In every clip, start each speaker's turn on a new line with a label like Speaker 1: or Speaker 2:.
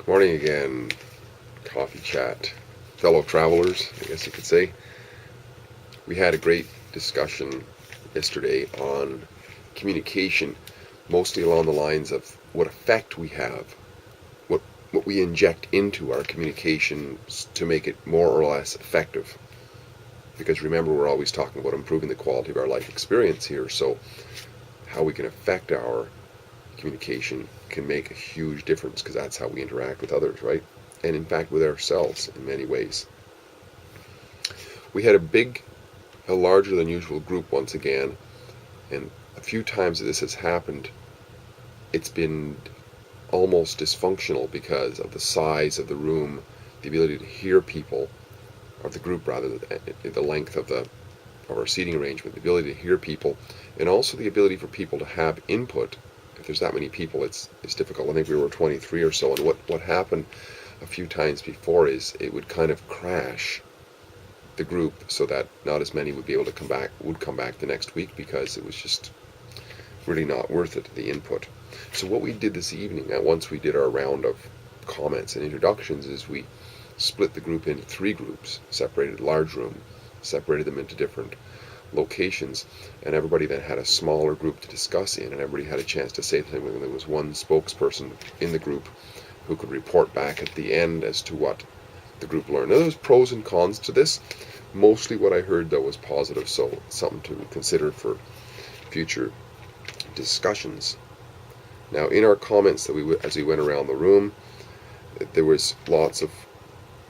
Speaker 1: Good morning again, coffee chat, fellow travelers, I guess you could say. We had a great discussion yesterday on communication, mostly along the lines of what effect we have, what what we inject into our communication to make it more or less effective. Because remember, we're always talking about improving the quality of our life experience here, so how we can affect our communication can make a huge difference because that's how we interact with others, right? And in fact, with ourselves in many ways. We had a larger than usual group once again, and a few times that this has happened, it's been almost dysfunctional because of the size of the room, the ability to hear people, of the group rather, the length of our seating arrangement, the ability to hear people, and also the ability for people to have input. If there's that many people, it's difficult. I think we were 23 or so, and what happened a few times before is it would kind of crash the group so that not as many would be able to come back the next week because it was just really not worth it, the input. So what we did this evening, once we did our round of comments and introductions, is we split the group into three groups, separated a large room, separated them into different locations, and everybody then had a smaller group to discuss in, and everybody had a chance to say something. There was one spokesperson in the group who could report back at the end as to what the group learned. Now, there's pros and cons to this. Mostly what I heard, though, was positive, so something to consider for future discussions. Now, in our comments as we went around the room, there was lots of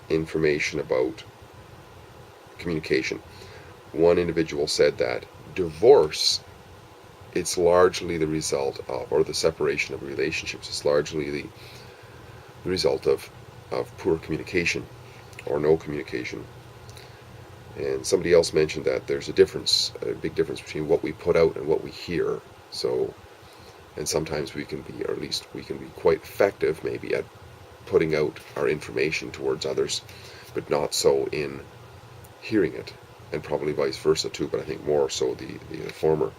Speaker 1: information about communication. One individual said that divorce, it's largely the result of, or the separation of relationships, is largely the result of poor communication or no communication. And somebody else mentioned that there's a big difference between what we put out and what we hear. So, and sometimes we can be, or at least we can be quite effective maybe at putting out our information towards others, but not so in hearing it, and probably vice versa too, but I think more so the former.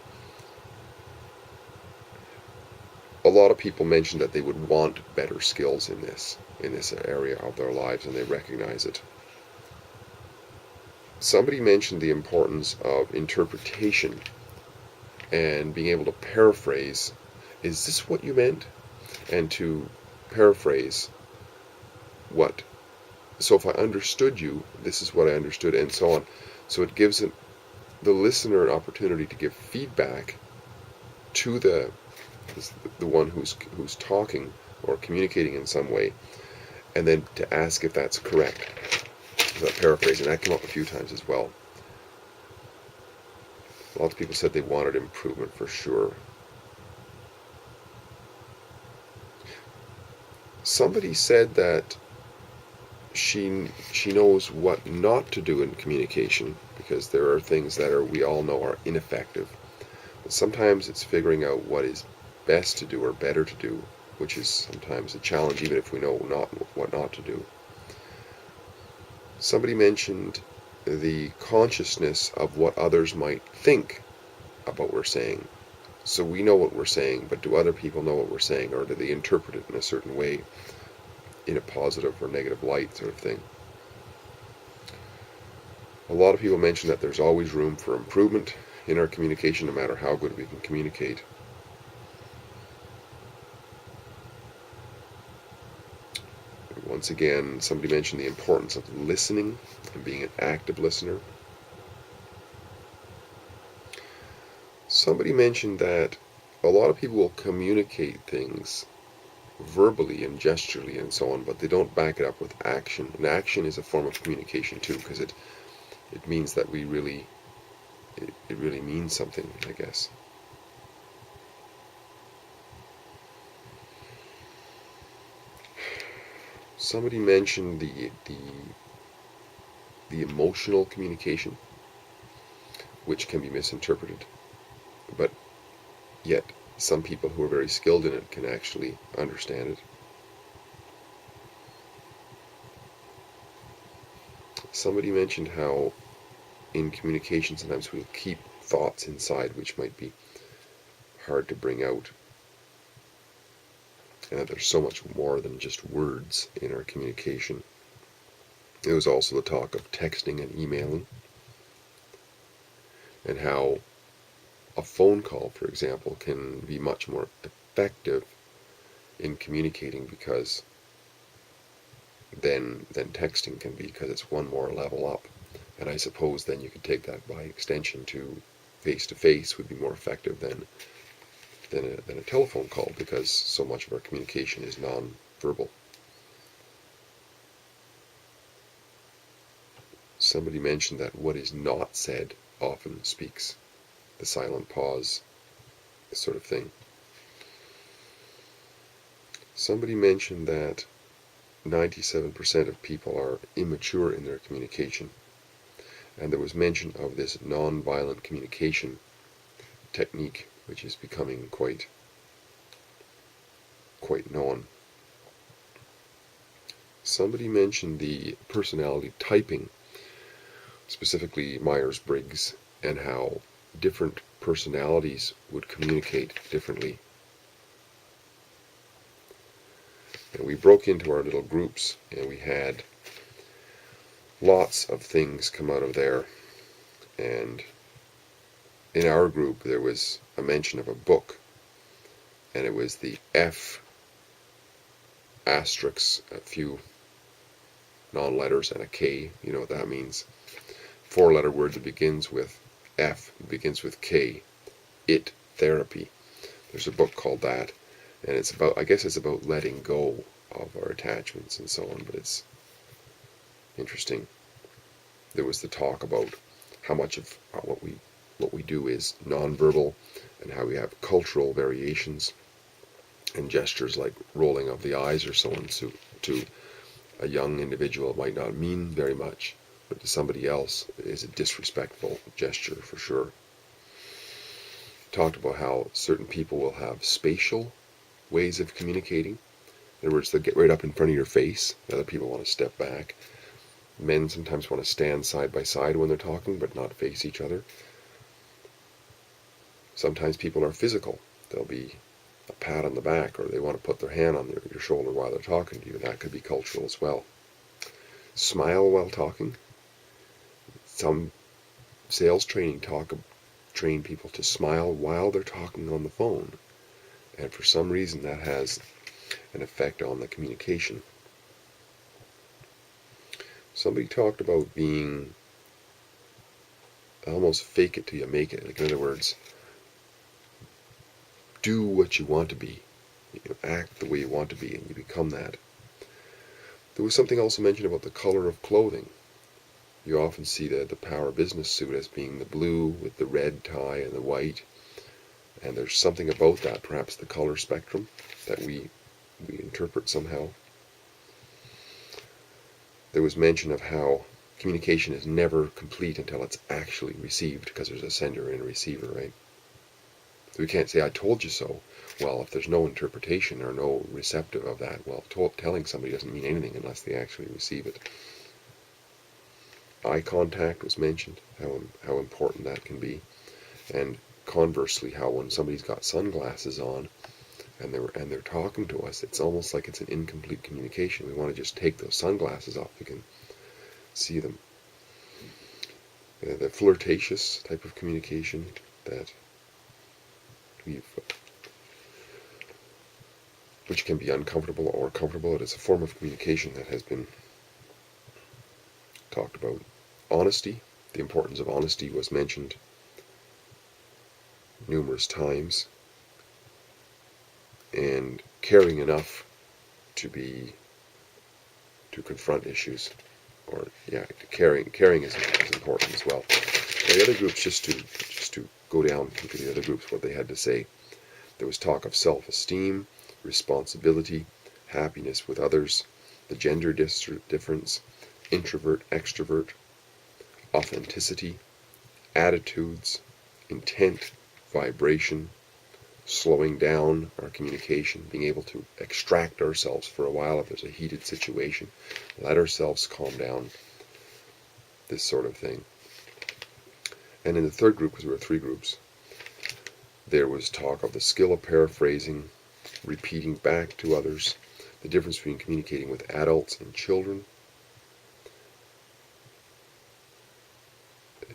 Speaker 1: A lot of people mentioned that they would want better skills in this area of their lives, and they recognize it. Somebody mentioned the importance of interpretation and being able to paraphrase. Is this what you meant? And to paraphrase what. So if I understood you, this is what I understood, and so on. So it gives the listener an opportunity to give feedback to the one who's talking or communicating in some way, and then to ask if that's correct. That paraphrasing, that came up a few times as well. Lots of people said they wanted improvement for sure. Somebody said that she knows what not to do in communication, because there are things that we all know are ineffective. But sometimes it's figuring out what is best to do or better to do, which is sometimes a challenge even if we know what not to do. Somebody mentioned the consciousness of what others might think about what we're saying. So we know what we're saying, but do other people know what we're saying, or do they interpret it in a certain way, in a positive or negative light sort of thing? A lot of people mention that there's always room for improvement in our communication, no matter how good we can communicate. Once again, somebody mentioned the importance of listening and being an active listener. Somebody mentioned that a lot of people will communicate things verbally and gesturally and so on, but they don't back it up with action. And action is a form of communication too, because it means that it really means something, I guess. Somebody mentioned the emotional communication, which can be misinterpreted, but yet some people who are very skilled in it can actually understand it. Somebody mentioned how in communication sometimes we'll keep thoughts inside which might be hard to bring out. and that there's so much more than just words in our communication. There was also the talk of texting and emailing, and how a phone call, for example, can be much more effective in communicating because than texting can be, because it's one more level up. And I suppose then you could take that by extension to face would be more effective than a telephone call, because so much of our communication is non-verbal. Somebody mentioned that what is not said often speaks. The silent pause, this sort of thing. Somebody mentioned that 97% of people are immature in their communication. And there was mention of this non-violent communication technique, which is becoming quite known. Somebody mentioned the personality typing, specifically Myers-Briggs, and how different personalities would communicate differently. And we broke into our little groups, and we had lots of things come out of there. And in our group there was a mention of a book, and it was the F asterisk, a few non-letters and a K. You know what that means. 4-letter word that begins with F, begins with K. It Therapy. There's a book called that, and it's about, I guess it's about letting go of our attachments and so on, but it's interesting. There was the talk about how much of what we do is nonverbal, and how we have cultural variations, and gestures like rolling of the eyes or so on to a young individual it might not mean very much, but to somebody else it is a disrespectful gesture for sure. Talked about how certain people will have spatial ways of communicating. In other words, they'll get right up in front of your face. Other people want to step back. Men sometimes want to stand side by side when they're talking, but not face each other. Sometimes people are physical. There'll be a pat on the back, or they want to put their hand on your shoulder while they're talking to you. That could be cultural as well. Smile while talking. Some sales training train people to smile while they're talking on the phone, and for some reason that has an effect on the communication. Somebody talked about being almost fake it till you make it. Like, in other words, do what you want to be. Act the way you want to be, and you become that. There was something also mentioned about the color of clothing. You often see the power business suit as being the blue with the red tie and the white, and there's something about that, perhaps the color spectrum, that we interpret somehow. There was mention of how communication is never complete until it's actually received, because there's a sender and a receiver, right? So we can't say, I told you so. Well, if there's no interpretation or no receptive of that, well, telling somebody doesn't mean anything unless they actually receive it. Eye contact was mentioned, how important that can be. And conversely, how when somebody's got sunglasses on and they're talking to us, it's almost like it's an incomplete communication. We want to just take those sunglasses off. We can see them. The flirtatious type of communication that which can be uncomfortable or comfortable. It is a form of communication that has been talked about. Honesty, the importance of honesty was mentioned numerous times, and caring enough to confront issues, or caring is important as well. Now, the other groups, just to go down, look at the other groups, what they had to say. There was talk of self-esteem, responsibility, happiness with others, the gender difference, introvert, extrovert, authenticity, attitudes, intent, vibration, slowing down our communication, being able to extract ourselves for a while if there's a heated situation, let ourselves calm down, this sort of thing. And in the third group, because there were 3 groups, there was talk of the skill of paraphrasing, repeating back to others, the difference between communicating with adults and children,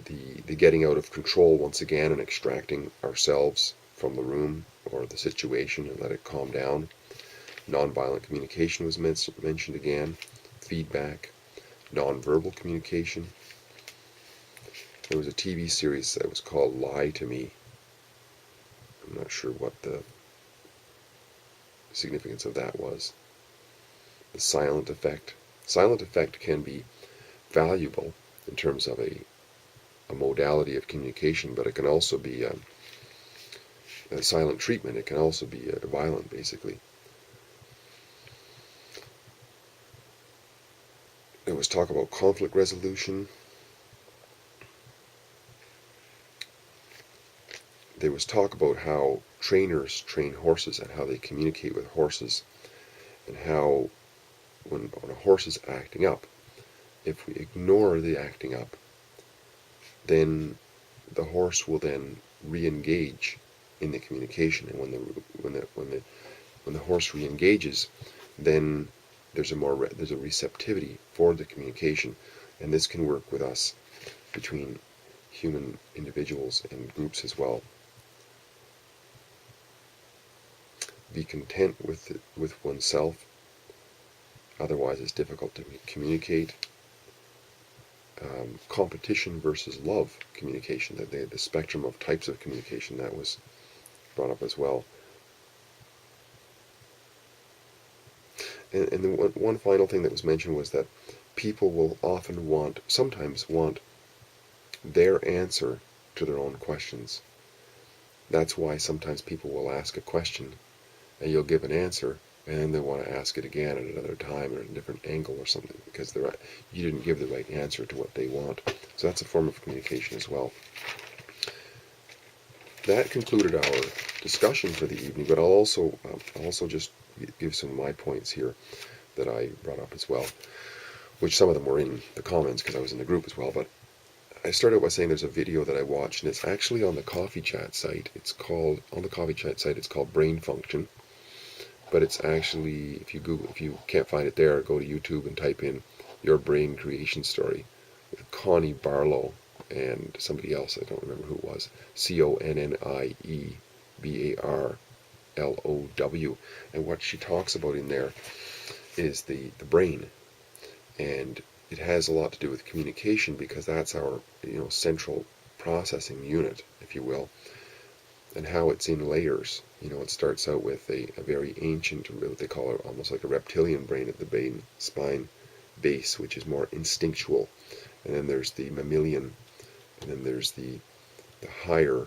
Speaker 1: the getting out of control once again and extracting ourselves from the room or the situation and let it calm down. Nonviolent communication was mentioned again, feedback, nonverbal communication. There was a TV series that was called Lie to Me. I'm not sure what the significance of that was. The silent effect. Silent effect can be valuable in terms of a modality of communication, but it can also be a silent treatment. It can also be violent, basically. There was talk about conflict resolution. There was talk about how trainers train horses and how they communicate with horses, and how when a horse is acting up, if we ignore the acting up, then the horse will then re-engage in the communication, and when the horse re-engages, then there's a receptivity for the communication, and this can work with us between human individuals and groups as well. Be content with oneself, otherwise it's difficult to communicate. Competition versus love communication, the spectrum of types of communication, that was brought up as well. And the one final thing that was mentioned was that people will sometimes want their answer to their own questions. That's why sometimes people will ask a question and you'll give an answer, and then they want to ask it again at another time or at a different angle or something, because you didn't give the right answer to what they want. So that's a form of communication as well. That concluded our discussion for the evening, but I'll also just give some of my points here that I brought up as well, which some of them were in the comments because I was in the group as well. But I started by saying there's a video that I watched, and it's actually on the Coffee Chat site. It's called Brain Function. But it's actually, if you can't find it there, go to YouTube and type in Your Brain Creation Story with Connie Barlow and somebody else, I don't remember who it was, ConnieBarlow. And what she talks about in there is the brain. And it has a lot to do with communication, because that's our central processing unit, if you will, and how it's in layers. It starts out with a very ancient, what they call it, almost like a reptilian brain at the spine base, which is more instinctual. And then there's the mammalian, and then there's the higher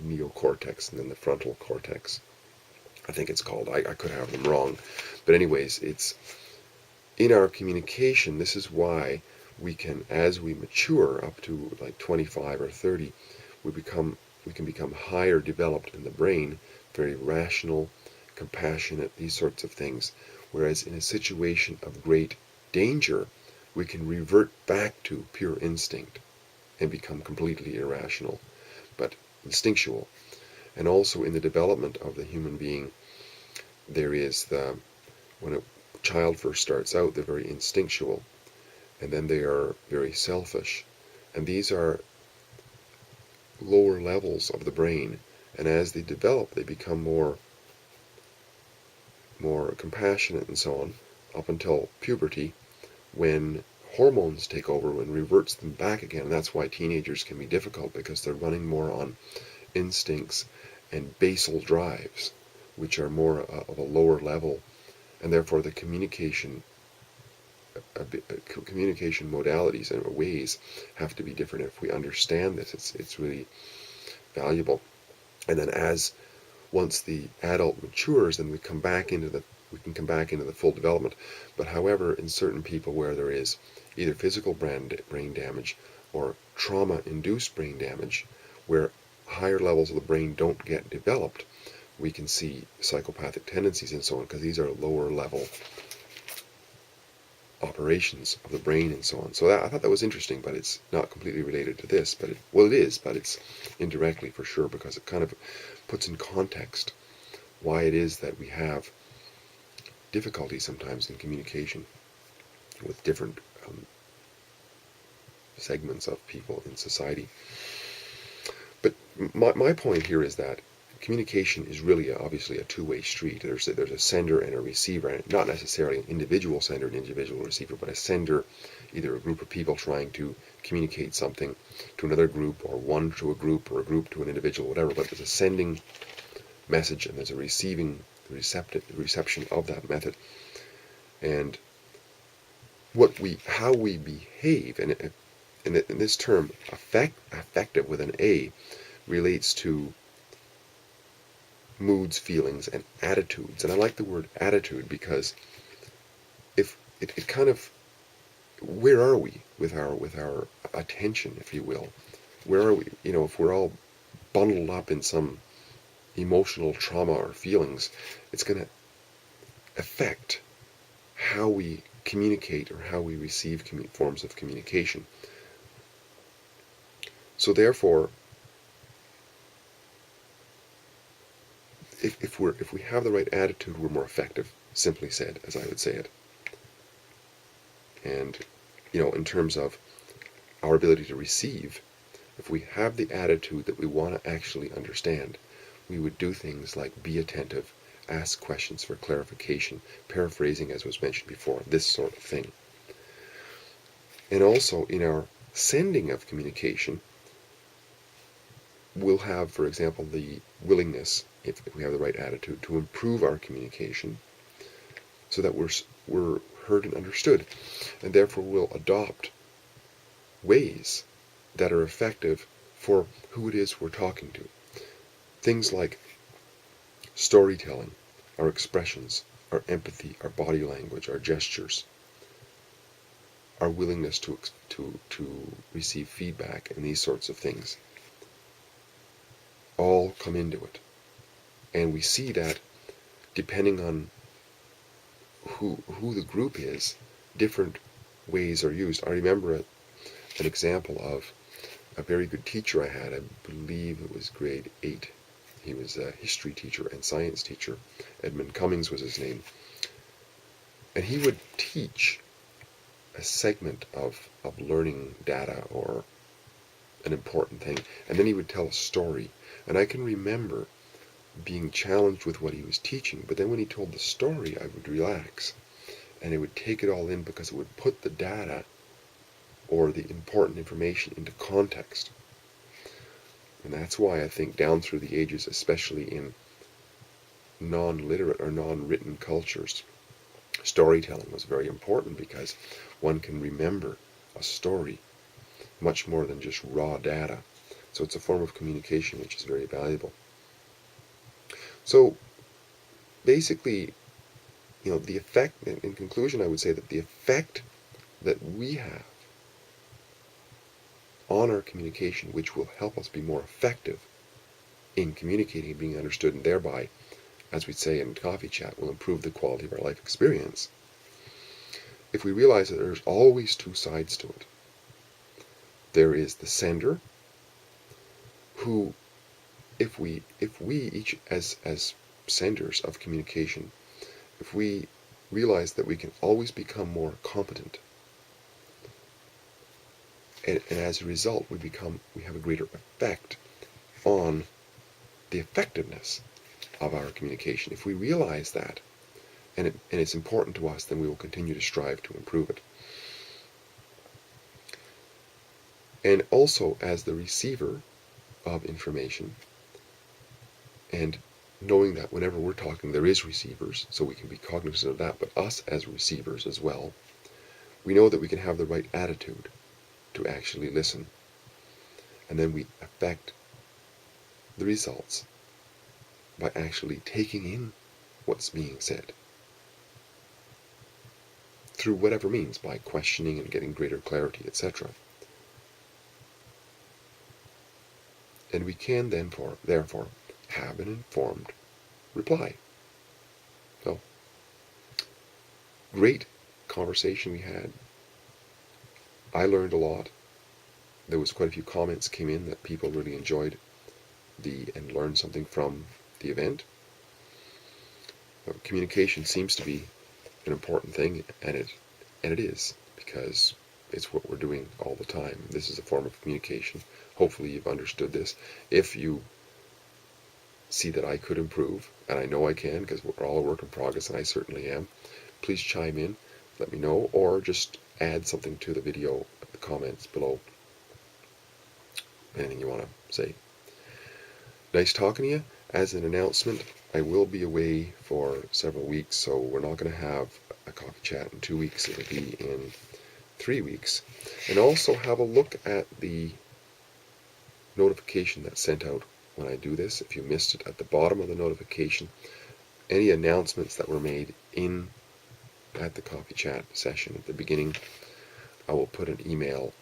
Speaker 1: neocortex, and then the frontal cortex, I think it's called. I could have them wrong. But anyways, it's in our communication. This is why we can, as we mature up to like 25 or 30, we can become higher developed in the brain, very rational, compassionate, these sorts of things. Whereas in a situation of great danger, we can revert back to pure instinct and become completely irrational, but instinctual. And also in the development of the human being, there is when a child first starts out, they're very instinctual, and then they are very selfish. And these are lower levels of the brain, and as they develop, they become more compassionate and so on, up until puberty, when hormones take over and reverts them back again. And that's why teenagers can be difficult, because they're running more on instincts and basal drives, which are more of a lower level, and therefore the communication modalities and ways have to be different. If we understand this, it's really valuable. And then once the adult matures, then we can come back into the full development. But however, in certain people where there is either physical brain damage or trauma-induced brain damage, where higher levels of the brain don't get developed, we can see psychopathic tendencies and so on, because these are lower level operations of the brain and so on. So I thought that was interesting, but it's not completely related to this. But it is, but it's indirectly for sure, because it kind of puts in context why it is that we have difficulty sometimes in communication with different segments of people in society. But my point here is that communication is really obviously a two-way street. There's a sender and a receiver, and not necessarily an individual sender and individual receiver, but a sender, either a group of people trying to communicate something to another group, or one to a group, or a group to an individual, whatever. But there's a sending message and there's a receiving, reception of that method. And how we behave, and in this term, affective with an A, relates to moods, feelings, and attitudes. And I like the word attitude because if it kind of, where are we with our attention, if you will? Where are we? If we're all bundled up in some emotional trauma or feelings, it's going to affect how we communicate or how we receive forms of communication. So therefore, if we have the right attitude, we're more effective, simply said, as I would say it. And in terms of our ability to receive, if we have the attitude that we want to actually understand, we would do things like be attentive, ask questions for clarification, paraphrasing as was mentioned before, this sort of thing. And also in our sending of communication, we'll have, for example, the willingness, if we have the right attitude, to improve our communication so that we're heard and understood. And therefore we'll adopt ways that are effective for who it is we're talking to. Things like storytelling, our expressions, our empathy, our body language, our gestures, our willingness to receive feedback, and these sorts of things all come into it. And we see that depending on who the group is, different ways are used. I remember an example of a very good teacher I had. I believe it was grade 8. He was a history teacher and science teacher. Edmund Cummings was his name. And he would teach a segment of learning data or an important thing, and then he would tell a story. And I can remember being challenged with what he was teaching, but then when he told the story, I would relax, and I would take it all in because it would put the data or the important information into context. And that's why I think down through the ages, especially in non-literate or non-written cultures, storytelling was very important, because one can remember a story much more than just raw data. So it's a form of communication which is very valuable. So basically, the effect, in conclusion, I would say that the effect that we have on our communication, which will help us be more effective in communicating and being understood, and thereby, as we say in coffee chat, will improve the quality of our life experience. If we realize that there's always two sides to it. There is the sender, who, if we each as senders of communication, if we realize that we can always become more competent, and as a result we have a greater effect on the effectiveness of our communication. If we realize that, and it's important to us, then we will continue to strive to improve it. And also, as the receiver of information, and knowing that whenever we're talking there is receivers, so we can be cognizant of that, but us as receivers as well, we know that we can have the right attitude to actually listen. And then we affect the results by actually taking in what's being said through whatever means, by questioning and getting greater clarity, etc. And we can therefore have an informed reply. So, great conversation we had. I learned a lot. There was quite a few comments came in that people really enjoyed and learned something from the event. Communication seems to be an important thing, and it is, because it's what we're doing all the time. This is a form of communication. Hopefully you've understood this. If you see that I could improve, and I know I can, because we're all a work in progress, and I certainly am, please chime in, let me know, or just add something to the video in the comments below. Anything you want to say. Nice talking to you. As an announcement, I will be away for several weeks, so we're not going to have a coffee chat in 2 weeks. It'll be in 3 weeks. And also have a look at the notification that's sent out when I do this. If you missed it, at the bottom of the notification, any announcements that were made at the coffee chat session at the beginning, I will put an email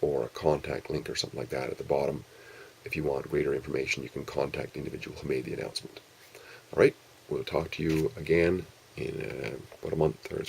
Speaker 1: or a contact link or something like that at the bottom. If you want greater information, you can contact the individual who made the announcement. All right, we'll talk to you again in about a month or